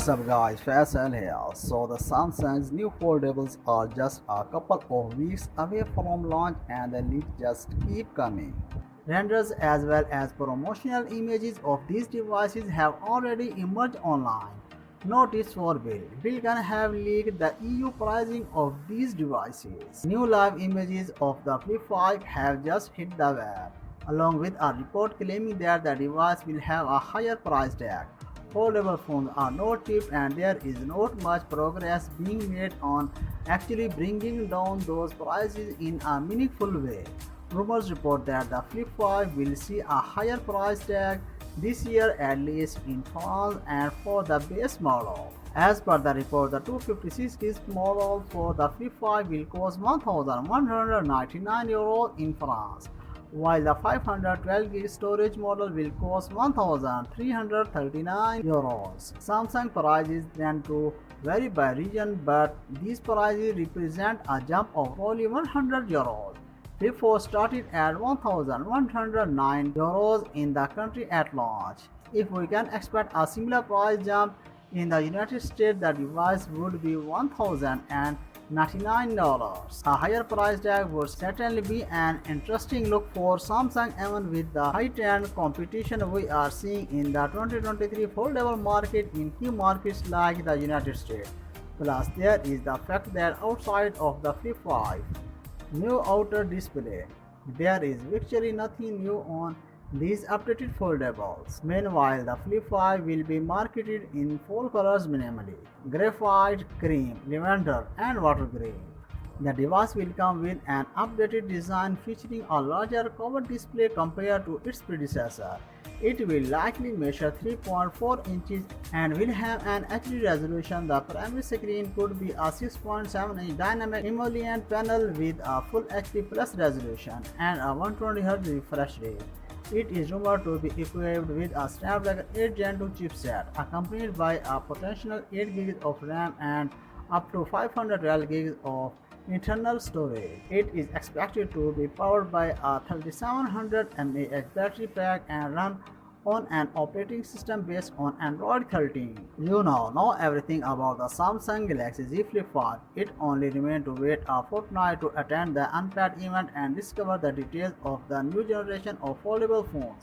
What's up guys, Faisal here. So the Samsung's new foldables are just a couple of weeks away from launch and the leaks just keep coming. Renders as well as promotional images of these devices have already emerged online. Notice for Bill. Bill can have leaked the EU pricing of these devices. New live images of the Flip 5 have just hit the web, along with a report claiming that the device will have a higher price tag. Foldable phones are not cheap and there is not much progress being made on actually bringing down those prices in a meaningful way. Rumors report that the Flip 5 will see a higher price tag this year, at least in France and for the base model. As per the report, the 256GB model for the Flip 5 will cost €1,199 in France, while the 512GB storage model will cost €1,339. Samsung prices tend to vary by region, but these prices represent a jump of only €100. Flip 4 started at €1,109 in the country at launch. If we can expect a similar price jump in the United States, the device would be $1,099. A higher price tag would certainly be an interesting look for Samsung even with the heightened competition we are seeing in the 2023 foldable market in key markets like the United States. Plus, there is the fact that outside of the Flip 5 new outer display, there is virtually nothing new on these updated foldables. Meanwhile, the Flip 5 will be marketed in 4 colors minimally: graphite, cream, lavender, and water grey. The device will come with an updated design featuring a larger cover display compared to its predecessor. It will likely measure 3.4 inches and will have an HD resolution. The primary screen could be a 6.7-inch Dynamic AMOLED panel with a Full HD Plus resolution and a 120Hz refresh rate. It is rumored to be equipped with a Snapdragon 8 Gen 2 chipset, accompanied by a potential 8GB of RAM and up to 512GB of internal storage. It is expected to be powered by a 3700 mAh battery pack and run on an operating system based on Android 13. You now know everything about the Samsung Galaxy Z Flip 5. It only remains to wait a fortnight to attend the Unpacked event and discover the details of the new generation of foldable phones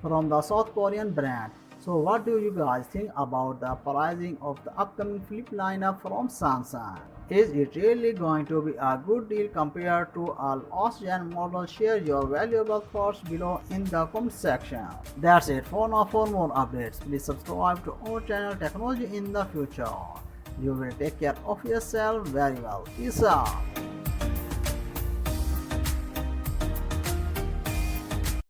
from the South Korean brand. So what do you guys think about the pricing of the upcoming Flip lineup from Samsung? Is it really going to be a good deal compared to a last gen model? Share your valuable thoughts below in the comment section. That's it for now. For more updates, please subscribe to our channel Technology in the Future. You will take care of yourself very well. Peace out.